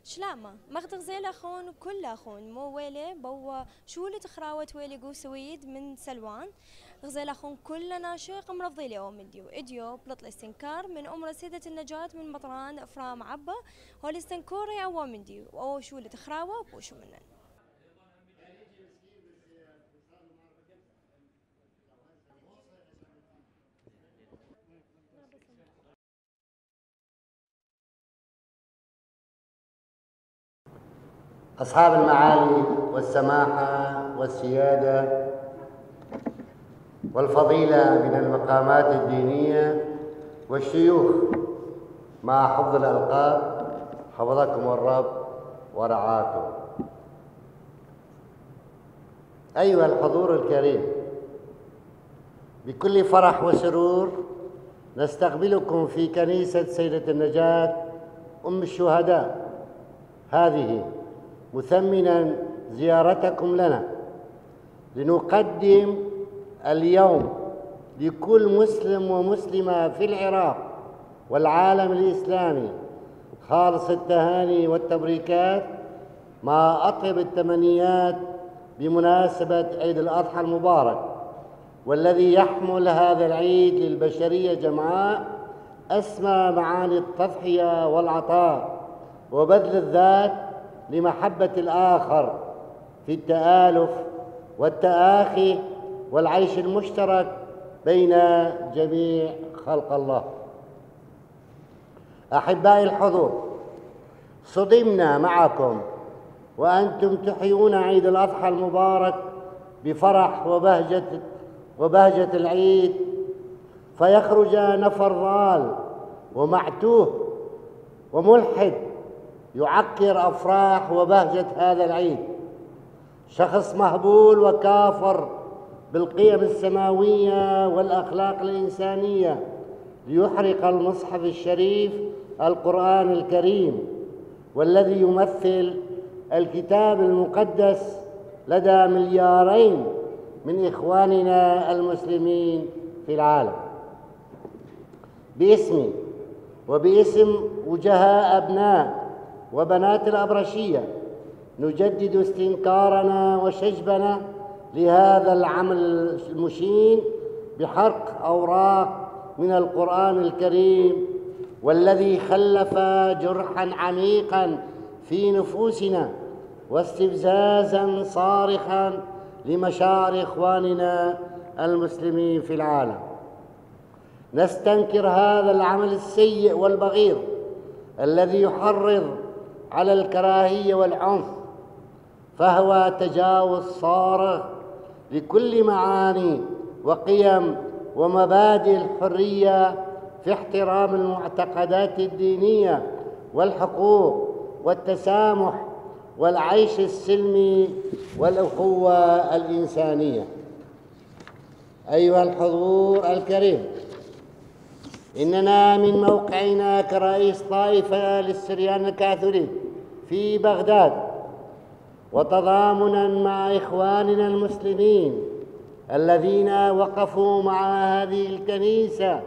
شلامة مغدغ زيلا خون كل خون مو ويلي بو شولة خراوة ويلي قو سويد من سلوان غزيلا خون كل ناشق مرضي لي مديو اديو بلط الاستنكار من أمر سيدة النجاة من مطران فرام عبا هو الاستنكوري او مديو او شولة خراوة بوشو منن. أصحاب المعالي والسماحة والسيادة والفضيلة من المقامات الدينية والشيوخ مع حفظ الألقاب، حفظكم الرب ورعاكم. أيها الحضور الكريم، بكل فرح وسرور نستقبلكم في كنيسة سيدة النجاة أم الشهداء هذه، مثمنا زيارتكم لنا لنقدم اليوم لكل مسلم ومسلمة في العراق والعالم الإسلامي خالص التهاني والتبريكات مع أطيب التمنيات بمناسبة عيد الأضحى المبارك، والذي يحمل هذا العيد للبشرية جمعاء أسمى معاني التضحية والعطاء وبذل الذات لمحبة الآخر في التآلف والتآخي والعيش المشترك بين جميع خلق الله. أحبائي الحضور، صدمنا معكم وأنتم تحيون عيد الأضحى المبارك بفرح وبهجة العيد، فيخرج نفر ضال ومعتوه وملحد يعكر أفراح وبهجة هذا العيد، شخص مهبول وكافر بالقيم السماوية والأخلاق الإنسانية ليحرق المصحف الشريف القرآن الكريم، والذي يمثل الكتاب المقدس لدى مليارين من إخواننا المسلمين في العالم. باسمي وباسم وجهاء أبناء وبنات الأبرشية نجدد استنكارنا وشجبنا لهذا العمل المشين بحرق أوراق من القرآن الكريم، والذي خلف جرحا عميقا في نفوسنا واستفزازا صارخا لمشاعر إخواننا المسلمين في العالم. نستنكر هذا العمل السيء والبغيض الذي يحرض على الكراهية والعنف، فهو تجاوز صارخ لكل معاني وقيم ومبادئ الحرية في احترام المعتقدات الدينية والحقوق والتسامح والعيش السلمي والأخوة الإنسانية. أيها الحضور الكريم، إننا من موقعنا كرئيس طائفة للسريان الكاثوليك في بغداد، وتضامنا مع إخواننا المسلمين الذين وقفوا مع هذه الكنيسة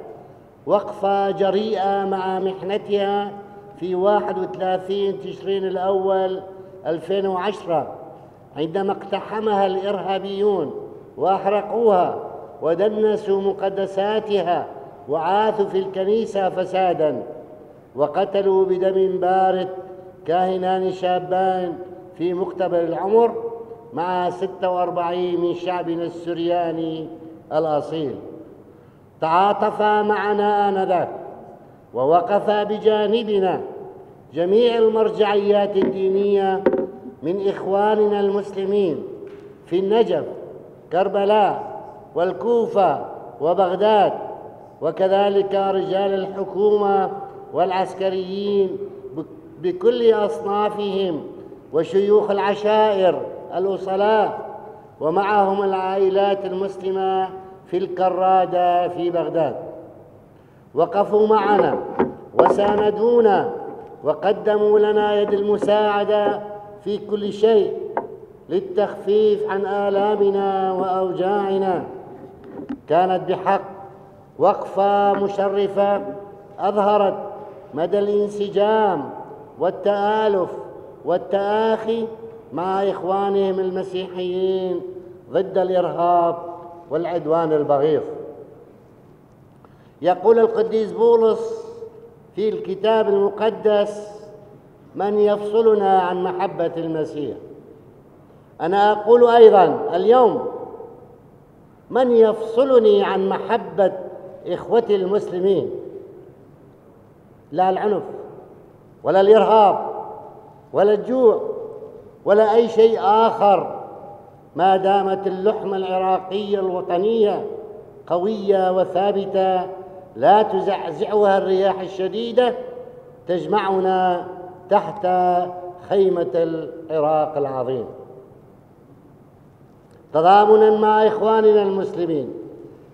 وقفة جريئة مع محنتها في 31 تشرين الأول 2010 عندما اقتحمها الإرهابيون وأحرقوها ودنسوا مقدساتها وعاثوا في الكنيسة فسادا، وقتلوا بدم بارد كاهنان شابان في مقتبل العمر مع 46 من شعبنا السرياني الأصيل. تعاطف معنا آنذاك ووقف بجانبنا جميع المرجعيات الدينية من إخواننا المسلمين في النجف، كربلاء، والكوفة وبغداد، وكذلك رجال الحكومة والعسكريين بكل أصنافهم، وشيوخ العشائر الأصلاء، ومعهم العائلات المسلمة في الكرادة في بغداد. وقفوا معنا وساندونا وقدموا لنا يد المساعدة في كل شيء للتخفيف عن آلامنا وأوجاعنا. كانت بحق وقفة مشرفة أظهرت مدى الانسجام والتآلف والتآخي مع إخوانهم المسيحيين ضد الإرهاب والعدوان البغيض. يقول القديس بولس في الكتاب المقدس: من يفصلنا عن محبة المسيح؟ أنا أقول أيضا اليوم: من يفصلني عن محبة إخوتي المسلمين؟ لا العنف ولا الإرهاب ولا الجوع ولا أي شيء آخر، ما دامت اللحمة العراقية الوطنية قوية وثابتة لا تزعزعها الرياح الشديدة، تجمعنا تحت خيمة العراق العظيم. تضامنا مع إخواننا المسلمين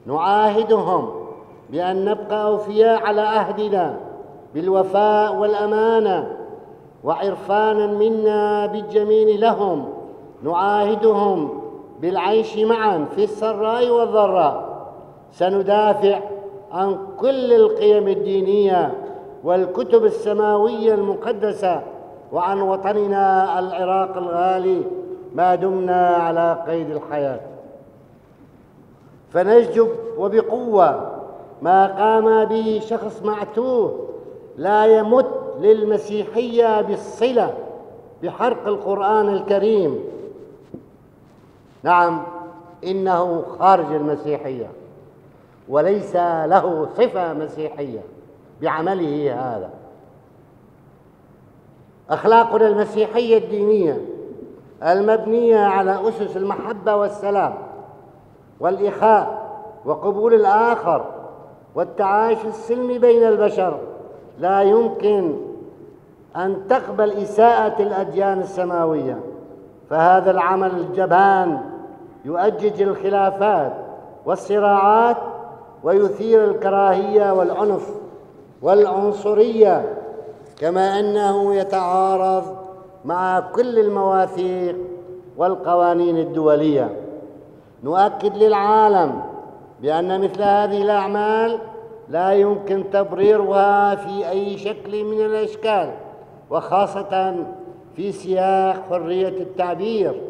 نعاهدهم بأن نبقى أوفياء على عهدنا بالوفاء والأمانة، وعرفانا منا بالجميل لهم نعاهدهم بالعيش معا في السراء والضراء. سندافع عن كل القيم الدينية والكتب السماوية المقدسة وعن وطننا العراق الغالي ما دمنا على قيد الحياة، فنجب وبقوة ما قام به شخص معتوه لا يمت للمسيحية بالصلة بحرق القرآن الكريم. نعم، إنه خارج المسيحية وليس له صفة مسيحية بعمله هذا. أخلاقنا المسيحية الدينية المبنية على أسس المحبة والسلام والإخاء وقبول الآخر والتعايش السلمي بين البشر لا يمكن أن تقبل إساءة الأديان السماوية، فهذا العمل الجبان يؤجج الخلافات والصراعات ويثير الكراهية والعنف والعنصرية، كما أنه يتعارض مع كل المواثيق والقوانين الدولية. نؤكد للعالم بأن مثل هذه الأعمال لا يمكن تبريرها في أي شكل من الأشكال، وخاصة في سياق حرية التعبير،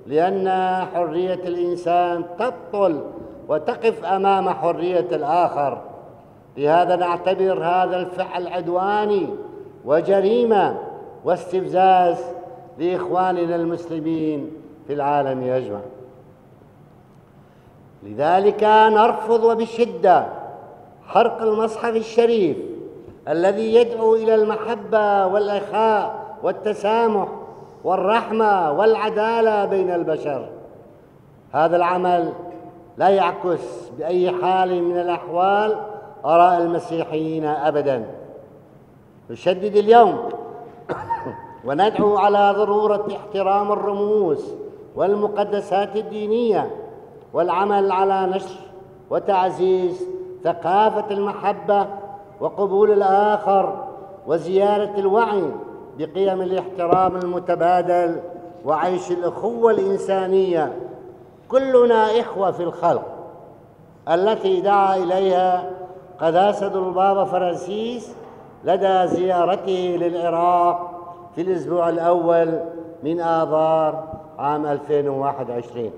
لأن حرية الإنسان تبطل وتقف أمام حرية الآخر. لهذا نعتبر هذا الفعل عدواني وجريمة واستفزاز لإخواننا المسلمين في العالم أجمع. لذلك نرفض وبشدة حرق المصحف الشريف الذي يدعو إلى المحبة والإخاء والتسامح والرحمة والعدالة بين البشر. هذا العمل لا يعكس بأي حال من الأحوال آراء المسيحيين أبداً. نشدد اليوم وندعو على ضرورة احترام الرموز والمقدسات الدينية والعمل على نشر وتعزيز ثقافة المحبة وقبول الآخر وزيادة الوعي بقيم الاحترام المتبادل وعيش الأخوة الإنسانية. كلنا إخوة في الخلق التي دعا إليها قداسة البابا فرانسيس لدى زيارته للعراق في الأسبوع الأول من آذار عام 2021.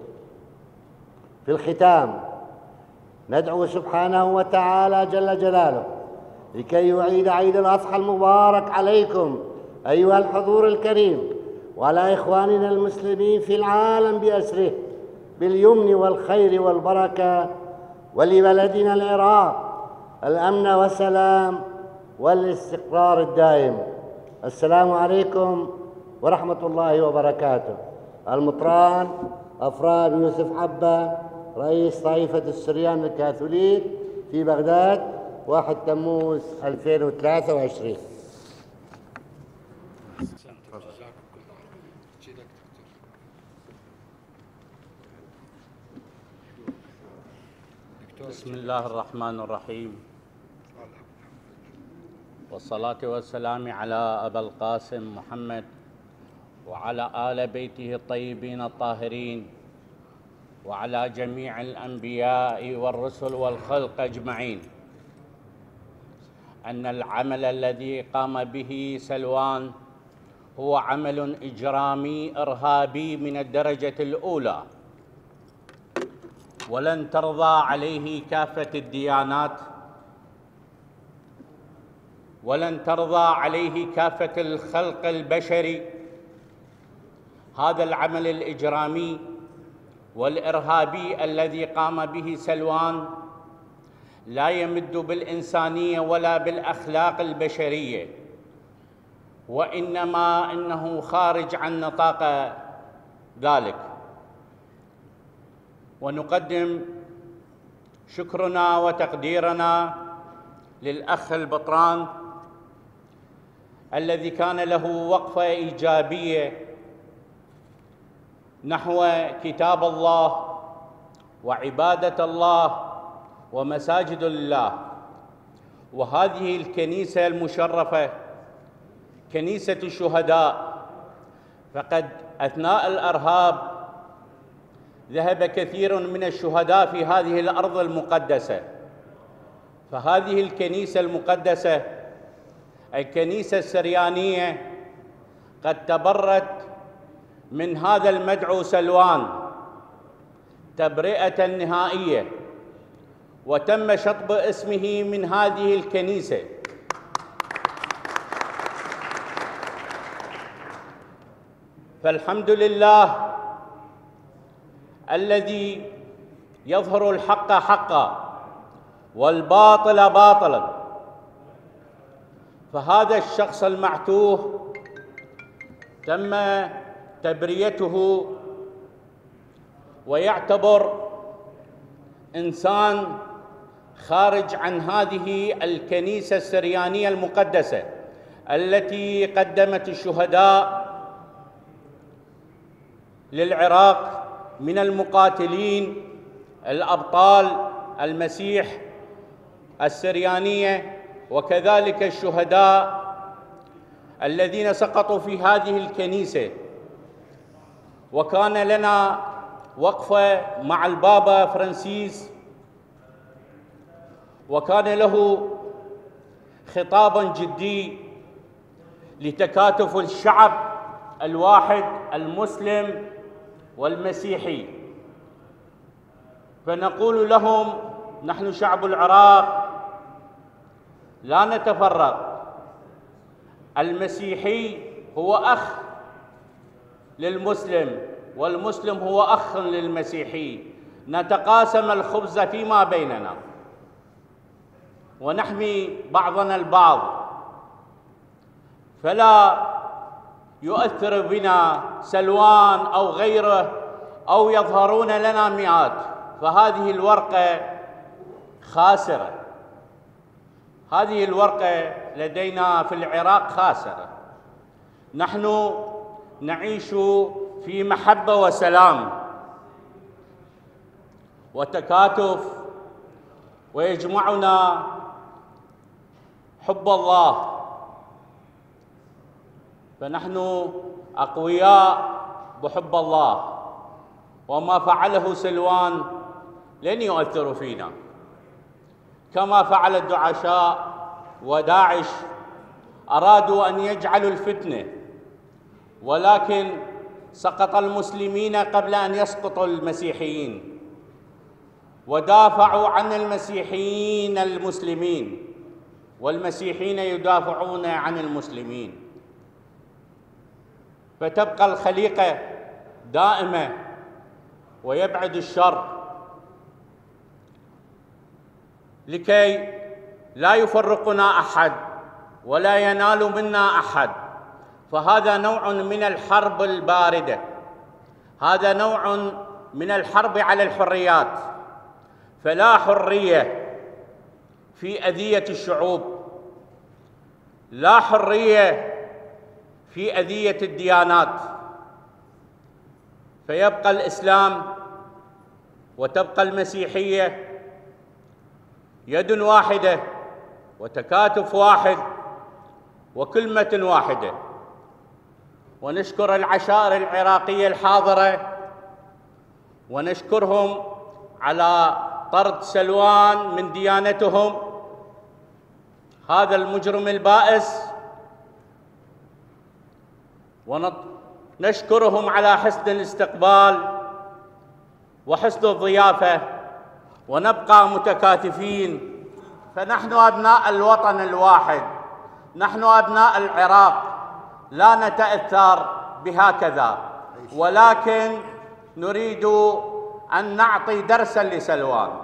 في الختام ندعو سبحانه وتعالى جل جلاله لكي يعيد عيد الأضحى المبارك عليكم أيها الحضور الكريم وعلى إخواننا المسلمين في العالم بأسره باليمن والخير والبركة، ولبلدنا العراق الأمن والسلام والاستقرار الدائم. السلام عليكم ورحمة الله وبركاته. المطران أفراد يوسف حبة، رئيس طائفة السريان الكاثوليك في بغداد، 1 تموز 2023. بسم الله الرحمن الرحيم، والصلاة والسلام على أبا القاسم محمد وعلى آل بيته الطيبين الطاهرين وعلى جميع الأنبياء والرسل والخلق أجمعين، أن العمل الذي قام به سلوان هو عمل إجرامي إرهابي من الدرجة الأولى، ولن ترضى عليه كافة الديانات، ولن ترضى عليه كافة الخلق البشري. هذا العمل الإجرامي والإرهابي الذي قام به سلوان لا يمد بالإنسانية ولا بالأخلاق البشرية، وإنما إنه خارج عن نطاق ذلك. ونقدم شكرنا وتقديرنا للأخ البطران الذي كان له وقفة إيجابية نحو كتاب الله وعبادة الله ومساجد الله. وهذه الكنيسة المشرفة كنيسة الشهداء، فقد أثناء الإرهاب ذهب كثير من الشهداء في هذه الأرض المقدسة، فهذه الكنيسة المقدسة الكنيسة السريانية قد تبرت من هذا المدعو سلوان تبرئة نهائية، وتم شطب اسمه من هذه الكنيسة. فالحمد لله الذي يظهر الحق حقا والباطل باطلا. فهذا الشخص المعتوه تم تبريته، ويعتبر إنسان خارج عن هذه الكنيسة السريانية المقدسة التي قدمت الشهداء للعراق من المقاتلين الأبطال المسيح السريانية، وكذلك الشهداء الذين سقطوا في هذه الكنيسة. وكان لنا وقفة مع البابا فرانسيس، وكان له خطابا جدي لتكاتف الشعب الواحد المسلم والمسيحي. فنقول لهم: نحن شعب العراق لا نتفرق، المسيحي هو أخ للمسلم، والمسلم هو أخ للمسيحي، نتقاسم الخبز فيما بيننا ونحمي بعضنا البعض. فلا يؤثر بنا سلوان أو غيره أو يظهرون لنا مئات، فهذه الورقة خاسرة، هذه الورقة لدينا في العراق خاسرة. نحن نعيش في محبة وسلام وتكاتف، ويجمعنا حب الله، فنحن أقوياء بحب الله، وما فعله سلوان لن يؤثر فينا كما فعل الدعشاء وداعش. أرادوا أن يجعلوا الفتنة، ولكن سقط المسلمين قبل أن يسقطوا المسيحيين، ودافعوا عن المسيحيين المسلمين، والمسيحيين يدافعون عن المسلمين. فتبقى الخليقة دائمة ويبعد الشر لكي لا يفرقنا أحد ولا ينال منا أحد. فهذا نوع من الحرب الباردة، هذا نوع من الحرب على الحريات. فلا حرية في أذية الشعوب، لا حرية في أذية الديانات، فيبقى الإسلام وتبقى المسيحية يد واحدة وتكاتف واحد وكلمة واحدة. ونشكر العشائر العراقية الحاضرة، ونشكرهم على طرد سلوان من ديانتهم، هذا المجرم البائس ونشكرهم على حسن الاستقبال وحسن الضيافة، ونبقى متكاتفين، فنحن أبناء الوطن الواحد، نحن أبناء العراق، لا نتأثر بهكذا، ولكن نريد أن نعطي درسا لسلوان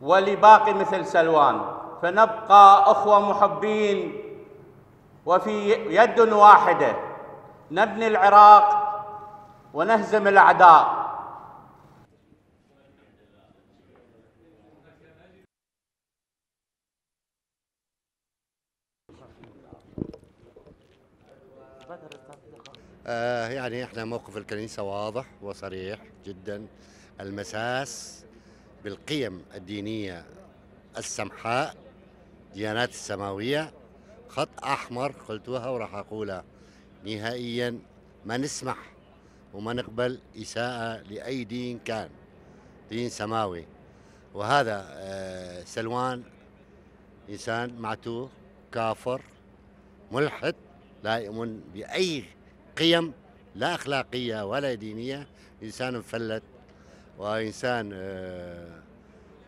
ولباقي مثل سلوان، فنبقى أخوة محبين وفي يد واحدة نبني العراق ونهزم الأعداء. يعني احنا موقف الكنيسة واضح وصريح جدا، المساس بالقيم الدينية السمحاء، ديانات السماوية، خط أحمر قلتوها وراح أقولها نهائيا، ما نسمح وما نقبل إساءة لأي دين كان، دين سماوي. وهذا سلوان إنسان معتوه، كافر، ملحد، لا يؤمن بأي قيم لا أخلاقية ولا دينية، إنسان مفلت، وإنسان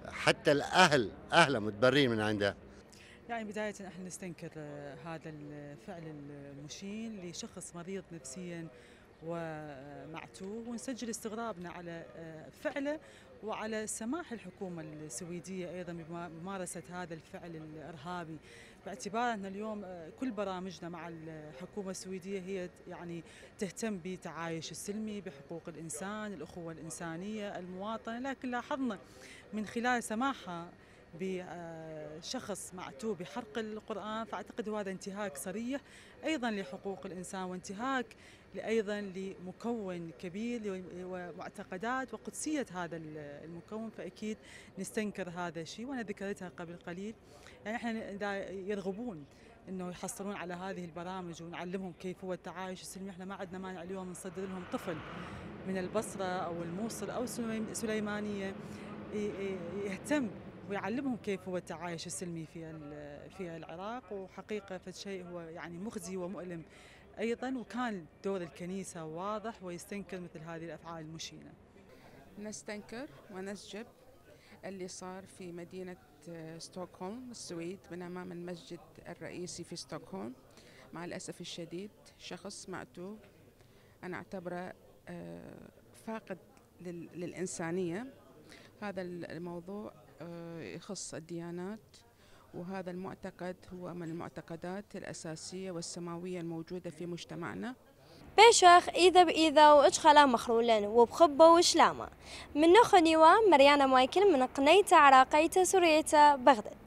حتى الأهل أهله متبرين من عنده. يعني بداية احنا نستنكر هذا الفعل المشين لشخص مريض نفسيا ومعتوه، ونسجل استغرابنا على فعله وعلى سماح الحكومة السويدية أيضا بممارسة هذا الفعل الإرهابي، باعتبار أن اليوم كل برامجنا مع الحكومة السويدية هي يعني تهتم بالتعايش السلمي، بحقوق الإنسان، الأخوة الإنسانية، المواطنة، لكن لاحظنا من خلال سماحها بشخص معتوه بحرق القرآن، فأعتقد هذا انتهاك صريح أيضا لحقوق الإنسان، وانتهاك أيضا لمكون كبير ومعتقدات وقدسية هذا المكون، فأكيد نستنكر هذا الشيء. وأنا ذكرتها قبل قليل، يعني احنا يرغبون انه يحصلون على هذه البرامج ونعلمهم كيف هو التعايش السلمي، احنا ما عندنا مانع اليوم نصدر لهم طفل من البصرة او الموصل او سليمانية يهتم ويعلمهم كيف هو التعايش السلمي في العراق، وحقيقة فالشيء هو يعني مخزي ومؤلم أيضا، وكان دور الكنيسة واضح ويستنكر مثل هذه الأفعال المشينة. نستنكر ونسجب اللي صار في مدينة ستوكهولم السويد من أمام المسجد الرئيسي في ستوكهولم. مع الأسف الشديد شخص معتوه أنا أعتبره فاقد للإنسانية. هذا الموضوع يخص الديانات، وهذا المعتقد هو من المعتقدات الأساسية والسماوية الموجودة في مجتمعنا. بيشخ إذا بإذا وإشخلا مخرولن وبخبة وشلامة من نخنيوة مريانا مايكل من قنية عراقية سورية بغداد.